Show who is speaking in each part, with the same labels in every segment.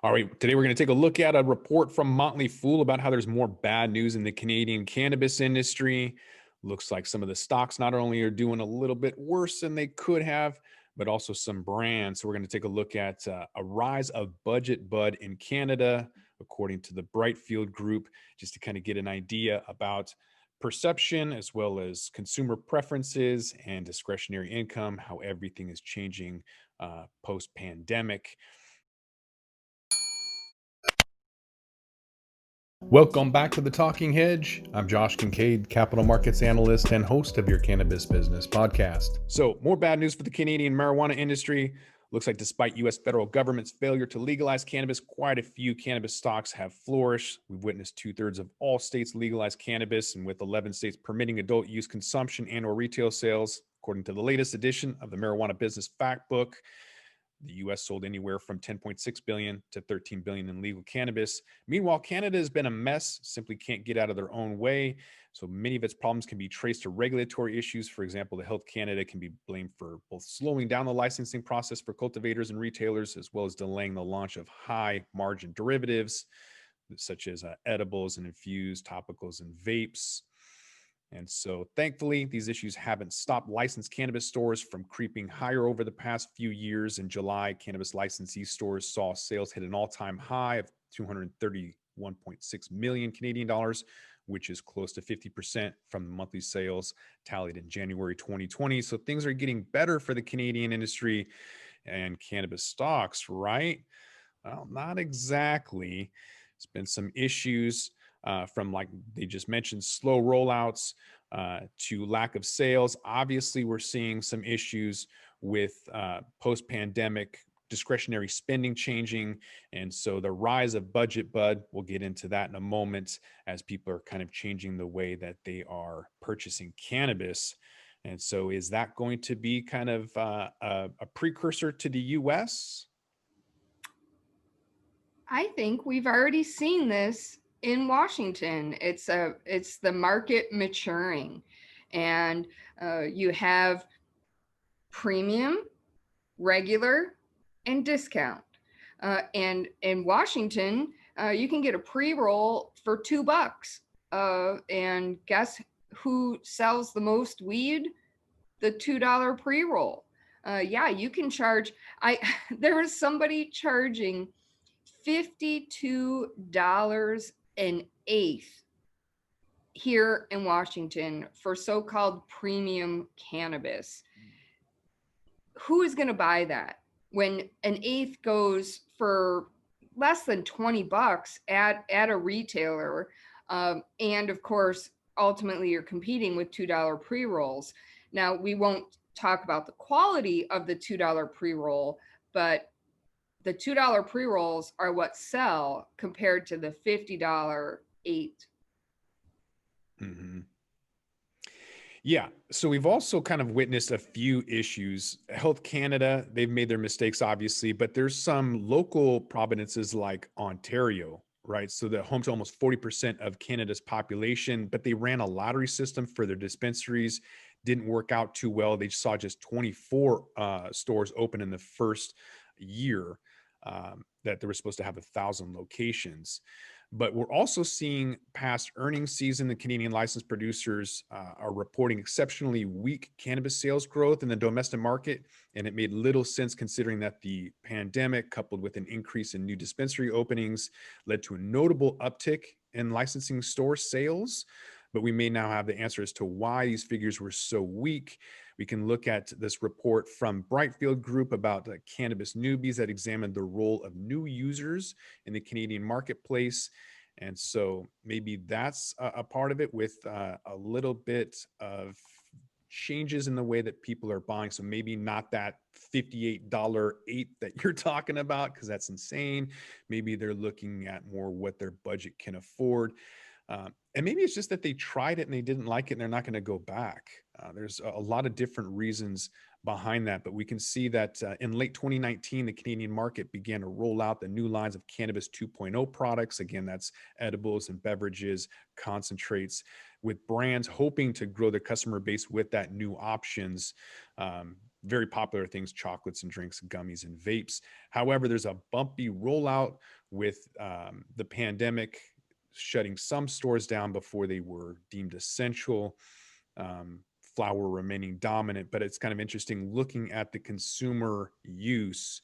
Speaker 1: All right, today we're going to take a look at a report from Motley Fool about how there's more bad news in the Canadian cannabis industry. Looks like some of the stocks not only are doing a little bit worse than they could have, but also some brands. So we're going to take a look at a rise of budget bud in Canada, according to the Brightfield Group, just to kind of get an idea about perception as well as consumer preferences and discretionary income, how everything is changing post-pandemic. Welcome back to the Talking Hedge. I'm Josh Kincaid, capital markets analyst and host of your Cannabis Business podcast. So, more bad news for the Canadian marijuana industry. Looks like despite U.S. federal government's failure to legalize cannabis, quite a few cannabis stocks have flourished. We've witnessed 2/3 of all states legalize cannabis, and with 11 states permitting adult use consumption and/or retail sales, according to the latest edition of the Marijuana Business Fact Book. The U.S. sold anywhere from 10.6 billion to 13 billion in legal cannabis. Meanwhile, Canada has been a mess, simply can't get out of their own way. So many of its problems can be traced to regulatory issues. For example, the Health Canada can be blamed for both slowing down the licensing process for cultivators and retailers, as well as delaying the launch of high margin derivatives, such as edibles and infused topicals and vapes. And so thankfully, these issues haven't stopped licensed cannabis stores from creeping higher over the past few years. In July, cannabis licensee stores saw sales hit an all-time high of 231.6 million Canadian dollars, which is close to 50% from the monthly sales tallied in January 2020. So things are getting better for the Canadian industry and cannabis stocks, right? Well, not exactly. There's been some issues from, like they just mentioned, slow rollouts to lack of sales. Obviously, we're seeing some issues with post-pandemic discretionary spending changing. And so the rise of budget bud, we'll get into that in a moment, as people are kind of changing the way that they are purchasing cannabis. And so is that going to be kind of a precursor to the US?
Speaker 2: I think we've already seen this in Washington. It's the market maturing, and you have premium, regular, and discount. And in Washington, you can get a pre-roll for $2. And guess who sells the most weed? The $2 pre-roll. Yeah, you can charge. There was somebody charging $52 an eighth here in Washington for so-called premium cannabis. Who is going to buy that when an eighth goes for less than $20 at a retailer? And of course, ultimately you're competing with $2 pre-rolls. Now, we won't talk about the quality of the $2 pre-roll, but the $2 pre-rolls are what sell compared to the $50 eight.
Speaker 1: Mm-hmm. Yeah. So we've also kind of witnessed a few issues. Health Canada, they've made their mistakes, obviously, but there's some local provinces like Ontario, right? So they're home to almost 40% of Canada's population, but they ran a lottery system for their dispensaries. Didn't work out too well. They saw just 24 stores open in the first year that they were supposed to have 1,000 locations. But we're also seeing past earnings season, the Canadian licensed producers are reporting exceptionally weak cannabis sales growth in the domestic market. And it made little sense considering that the pandemic, coupled with an increase in new dispensary openings, led to a notable uptick in licensing store sales. But we may now have the answer as to why these figures were so weak. We can look at this report from Brightfield Group about cannabis newbies that examined the role of new users in the Canadian marketplace. And so maybe that's a part of it, with a little bit of changes in the way that people are buying. So maybe not that $58 eighth that you're talking about, because that's insane. Maybe they're looking at more what their budget can afford. And maybe it's just that they tried it and they didn't like it and they're not going to go back. There's a lot of different reasons behind that, but we can see that in late 2019, the Canadian market began to roll out the new lines of Cannabis 2.0 products. Again, that's edibles and beverages, concentrates, with brands hoping to grow their customer base with that new options. very popular things, chocolates and drinks, gummies and vapes. However, there's a bumpy rollout with the pandemic shutting some stores down before they were deemed essential. Flower remaining dominant, but it's kind of interesting looking at the consumer use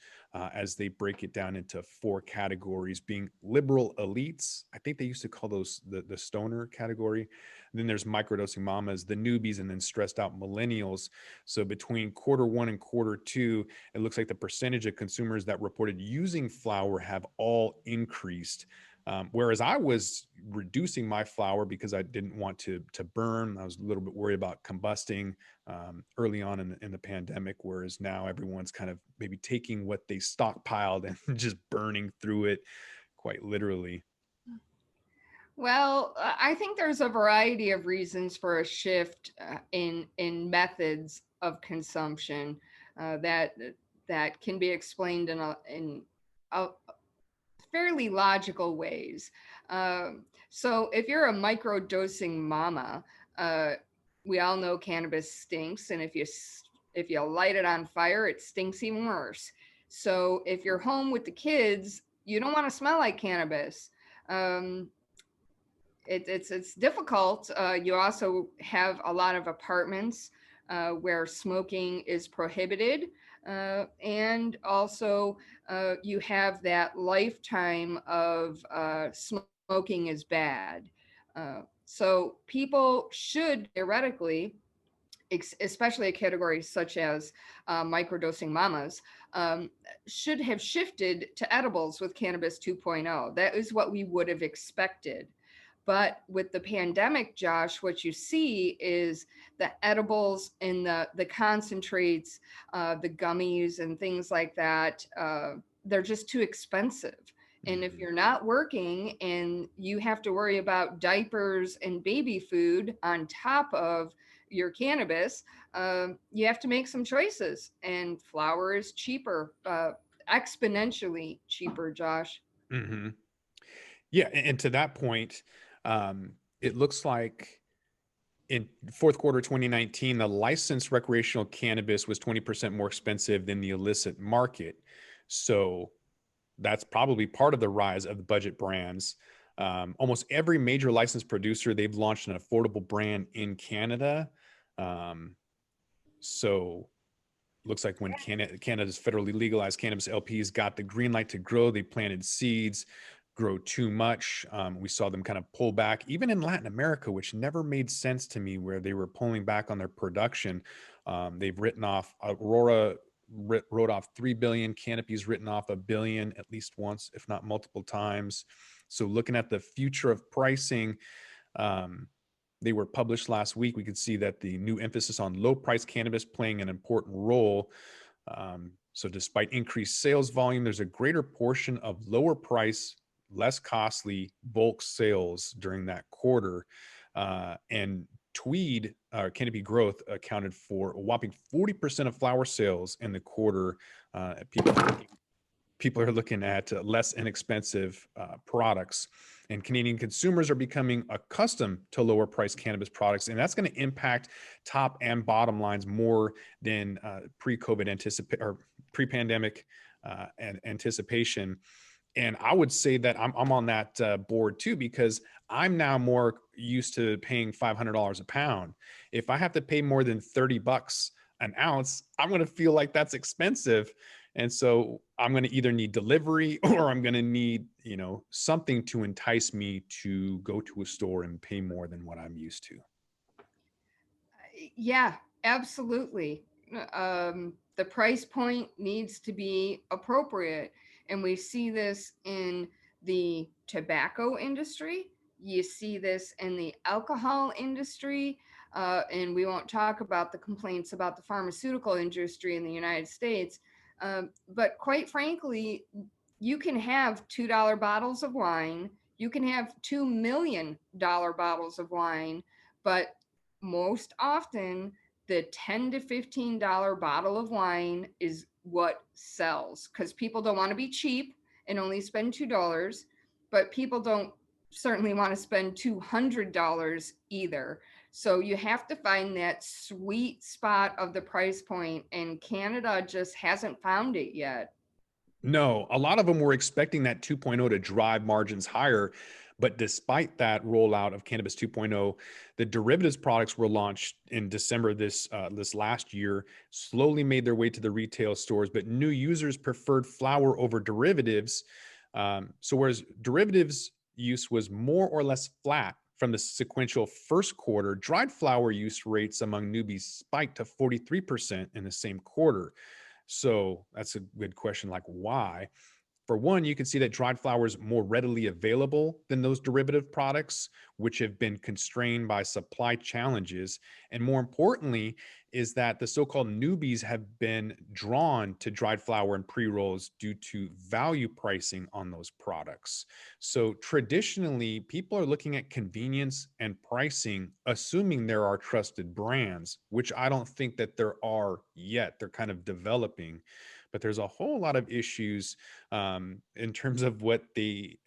Speaker 1: as they break it down into 4 categories, being liberal elites. I think they used to call those the stoner category. And then there's microdosing mamas, the newbies, and then stressed out millennials. So between Q1 and Q2, it looks like the percentage of consumers that reported using flower have all increased. Whereas I was reducing my flower because I didn't want to burn. I was a little bit worried about combusting early on in the pandemic, whereas now everyone's kind of maybe taking what they stockpiled and just burning through it quite literally.
Speaker 2: Well, I think there's a variety of reasons for a shift in methods of consumption that can be explained in a fairly logical ways. So if you're a microdosing mama, uh, we all know cannabis stinks, and if you light it on fire, it stinks even worse. So if you're home with the kids, you don't want to smell like cannabis. Um, it's difficult. You also have a lot of apartments where smoking is prohibited, and also you have that lifetime of smoking is bad. So people should theoretically, especially a category such as microdosing mamas, should have shifted to edibles with Cannabis 2.0. That is what we would have expected. But with the pandemic, Josh, what you see is the edibles and the concentrates, the gummies and things like that, they're just too expensive. And if you're not working and you have to worry about diapers and baby food on top of your cannabis, you have to make some choices. And flour is cheaper, exponentially cheaper, Josh.
Speaker 1: Mm-hmm. Yeah, and to that point, it looks like in Q4 2019, the licensed recreational cannabis was 20% more expensive than the illicit market. So that's probably part of the rise of the budget brands. Almost every major licensed producer, they've launched an affordable brand in Canada. Um, so looks like when Canada's federally legalized cannabis LPs got the green light to grow, they planted seeds, grow too much. We saw them kind of pull back, even in Latin America, which never made sense to me, where they were pulling back on their production. They've written off, Aurora wrote off 3 billion, Canopy's written off 1 billion at least once, if not multiple times. So looking at the future of pricing, they were published last week. We could see that the new emphasis on low price cannabis playing an important role. So despite increased sales volume, there's a greater portion of lower price, less costly bulk sales during that quarter. And Tweed, Canopy Growth, accounted for a whopping 40% of flower sales in the quarter. People are looking at less inexpensive products, and Canadian consumers are becoming accustomed to lower priced cannabis products, and that's going to impact top and bottom lines more than pre-COVID or pre-pandemic anticipation. And I would say that I'm on that board too, because I'm now more used to paying $500 a pound. If I have to pay more than $30 an ounce, I'm going to feel like that's expensive. And so I'm going to either need delivery or I'm going to need, something to entice me to go to a store and pay more than what I'm used to.
Speaker 2: Yeah, absolutely. The price point needs to be appropriate. And we see this in the tobacco industry. You see this in the alcohol industry. And we won't talk about the complaints about the pharmaceutical industry in the United States. But quite frankly, you can have $2 bottles of wine. You can have $2 million bottles of wine, but most often the $10 to $15 bottle of wine is what sells, because people don't want to be cheap and only spend $2, but people don't certainly want to spend $200 either. So you have to find that sweet spot of the price point, and Canada just hasn't found it yet.
Speaker 1: No, a lot of them were expecting that 2.0 to drive margins higher. But despite that rollout of Cannabis 2.0, the derivatives products were launched in December this last year, slowly made their way to the retail stores, but new users preferred flower over derivatives. So whereas derivatives use was more or less flat from the sequential first quarter, dried flower use rates among newbies spiked to 43% in the same quarter. So that's a good question. Like, why? For one, you can see that dried flower is more readily available than those derivative products, which have been constrained by supply challenges. And more importantly, is that the so-called newbies have been drawn to dried flower and pre-rolls due to value pricing on those products. So traditionally, people are looking at convenience and pricing, assuming there are trusted brands, which I don't think that there are yet. They're kind of developing, but there's a whole lot of issues in terms of what the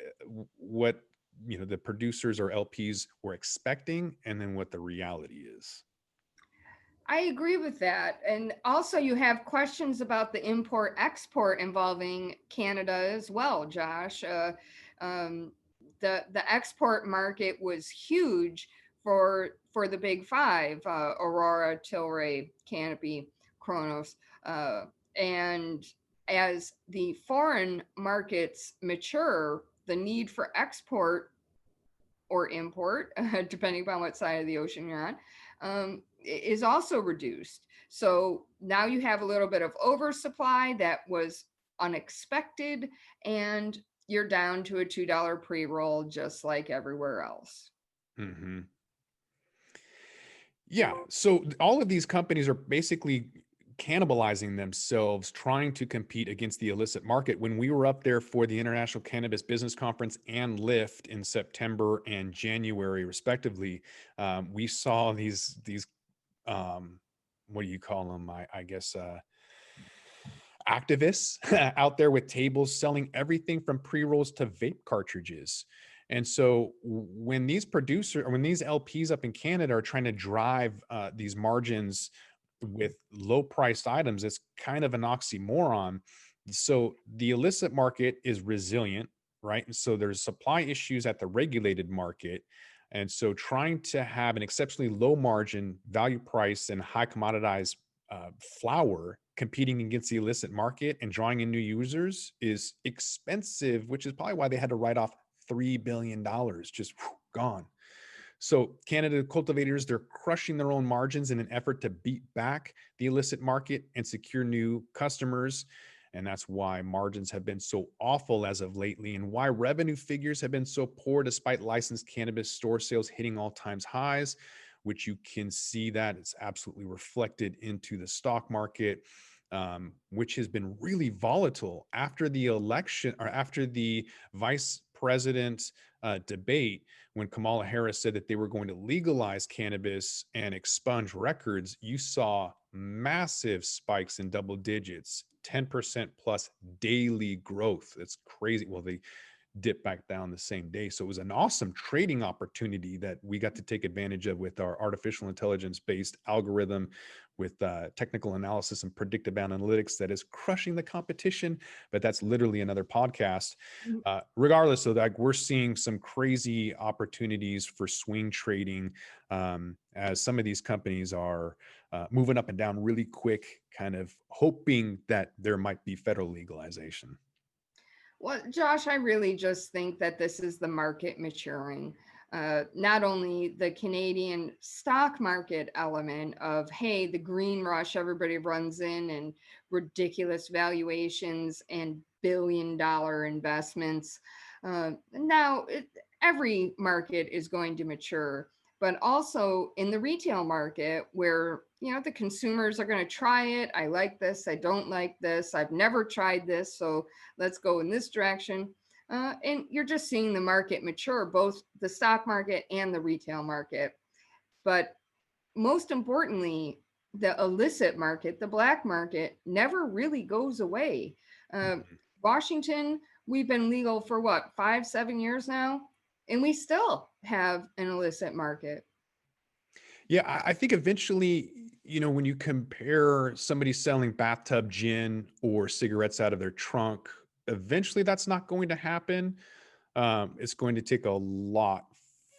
Speaker 1: producers or LPs were expecting, and then what the reality is.
Speaker 2: I agree with that. And also, you have questions about the import export involving Canada as well, Josh. Um, the export market was huge for the big five: Aurora, Tilray, Canopy, Kronos, and as the foreign markets mature, the need for export or import, depending upon what side of the ocean you're on, is also reduced. So now you have a little bit of oversupply that was unexpected, and you're down to a $2 pre-roll just like everywhere else.
Speaker 1: Mm-hmm. Yeah. So all of these companies are basically cannibalizing themselves, trying to compete against the illicit market. When we were up there for the International Cannabis Business Conference and Lift in September and January, respectively, we saw these what do you call them? I guess activists out there with tables selling everything from pre-rolls to vape cartridges. And so when these producers or when these LPs up in Canada are trying to drive these margins with low priced items, it's kind of an oxymoron. So the illicit market is resilient, right? And so there's supply issues at the regulated market. And so trying to have an exceptionally low margin, value price, and high commoditized flower competing against the illicit market and drawing in new users is expensive, which is probably why they had to write off $3 billion, just gone. So Canada cultivators, they're crushing their own margins in an effort to beat back the illicit market and secure new customers. And that's why margins have been so awful as of lately, and why revenue figures have been so poor despite licensed cannabis store sales hitting all-time highs, which you can see that it's absolutely reflected into the stock market, which has been really volatile after the election or after the vice president debate, when Kamala Harris said that they were going to legalize cannabis and expunge records. You saw massive spikes in double digits, 10% plus daily growth. That's crazy. Well, they dip back down the same day. So it was an awesome trading opportunity that we got to take advantage of with our artificial intelligence based algorithm, with technical analysis and predictive analytics that is crushing the competition. But that's literally another podcast. Regardless, so like we're seeing some crazy opportunities for swing trading, as some of these companies are moving up and down really quick, kind of hoping that there might be federal legalization.
Speaker 2: Well, Josh, I really just think that this is the market maturing. Not only the Canadian stock market element of, hey, the green rush, everybody runs in and ridiculous valuations and billion-dollar investments. Now, every market is going to mature, but also in the retail market where the consumers are going to try it. I like this. I don't like this. I've never tried this, so let's go in this direction. And you're just seeing the market mature, both the stock market and the retail market. But most importantly, the illicit market, the black market, never really goes away. Washington, we've been legal for what, 5-7 years now? And we still have an illicit market.
Speaker 1: Yeah, I think eventually, when you compare somebody selling bathtub gin or cigarettes out of their trunk, eventually that's not going to happen. It's going to take a lot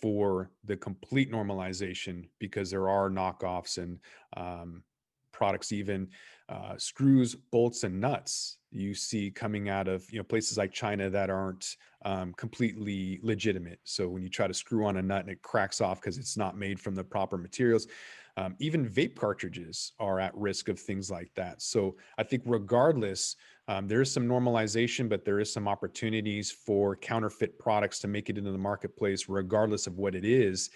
Speaker 1: for the complete normalization because there are knockoffs and um, products, even screws, bolts, and nuts you see coming out of places like China that aren't completely legitimate. So when you try to screw on a nut and it cracks off because it's not made from the proper materials, even vape cartridges are at risk of things like that. So I think regardless, there is some normalization, but there is some opportunities for counterfeit products to make it into the marketplace, regardless of what it is.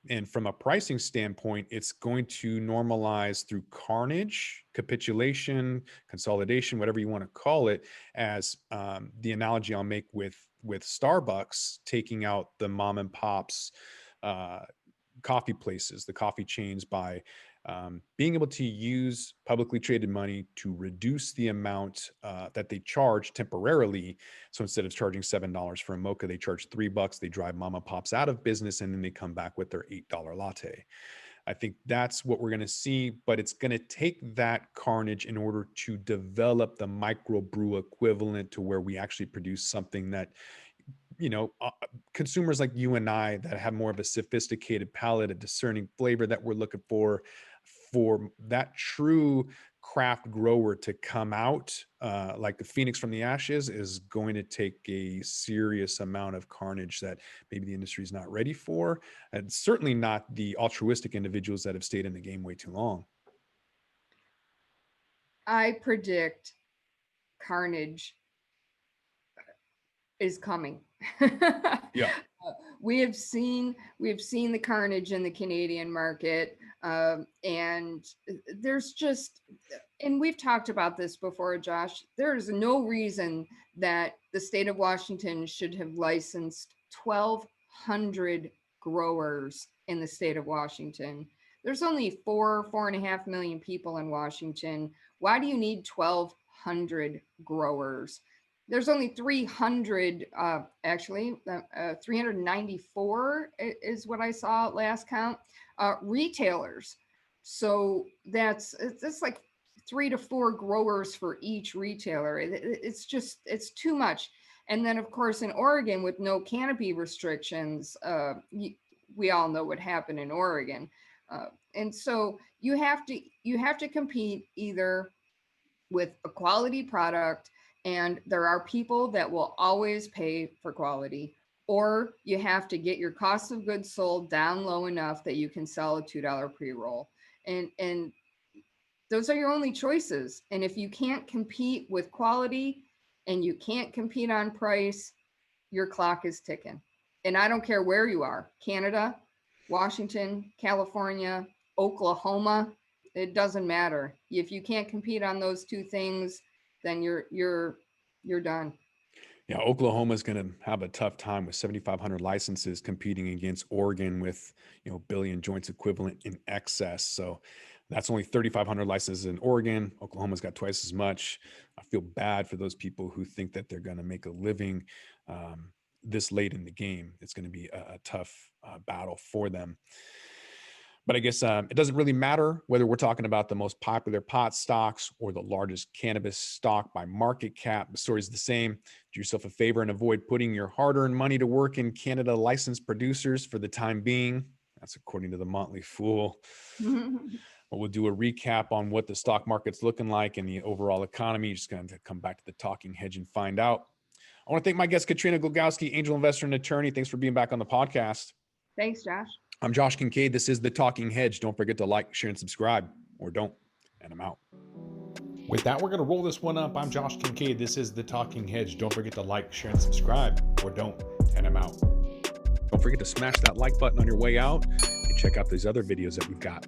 Speaker 1: And from a pricing standpoint, it's going to normalize through carnage, capitulation, consolidation, whatever you want to call it, as the analogy I'll make with Starbucks taking out the mom and pops uh, coffee places, the coffee chains, by being able to use publicly traded money to reduce the amount that they charge temporarily. So instead of charging $7 for a mocha, they charge $3. They drive mama pops out of business, and then they come back with their $8 latte. I think that's what we're going to see, but it's going to take that carnage in order to develop the microbrew equivalent to where we actually produce something that consumers like you and I that have more of a sophisticated palate, a discerning flavor that we're looking for that true craft grower to come out like the phoenix from the ashes, is going to take a serious amount of carnage that maybe the industry is not ready for, and certainly not the altruistic individuals that have stayed in the game way too long.
Speaker 2: I predict carnage is coming.
Speaker 1: Yeah.
Speaker 2: We have seen the carnage in the Canadian market, and there's just, and we've talked about this before, Josh. There is no reason that the state of Washington should have licensed 1,200 growers in the state of Washington. There's only 4.5 million people in Washington. Why do you need 1,200 growers? There's only 300, 394 is what I saw at last count, retailers. So that's like 3 to 4 growers for each retailer. It's too much. And then of course in Oregon, with no canopy restrictions, we all know what happened in Oregon. And so you have to compete either with a quality product, and there are people that will always pay for quality, or you have to get your cost of goods sold down low enough that you can sell a $2 pre-roll. And those are your only choices. And if you can't compete with quality and you can't compete on price, your clock is ticking. And I don't care where you are, Canada, Washington, California, Oklahoma, it doesn't matter. If you can't compete on those two things, then you're done.
Speaker 1: Yeah, Oklahoma is going to have a tough time with 7,500 licenses competing against Oregon with billion joints equivalent in excess. So that's only 3,500 licenses in Oregon. Oklahoma's got twice as much. I feel bad for those people who think that they're going to make a living this late in the game. It's going to be a tough battle for them. But I guess it doesn't really matter whether we're talking about the most popular pot stocks or the largest cannabis stock by market cap. The story's the same. Do yourself a favor and avoid putting your hard-earned money to work in Canada licensed producers for the time being. That's according to the Motley Fool. We'll do a recap on what the stock market's looking like and the overall economy. You're just going to come back to the Talking Hedge and find out. I want to thank my guest, Katrina Glogowski, angel investor and attorney. Thanks for being back on the podcast.
Speaker 2: Thanks, Josh.
Speaker 1: I'm Josh Kincaid. This is The Talking Hedge. Don't forget to like, share, and subscribe, or don't. And I'm out. With that, we're going to roll this one up. I'm Josh Kincaid. This is The Talking Hedge. Don't forget to like, share, and subscribe, or don't. And I'm out. Don't forget to smash that like button on your way out and check out these other videos that we've got.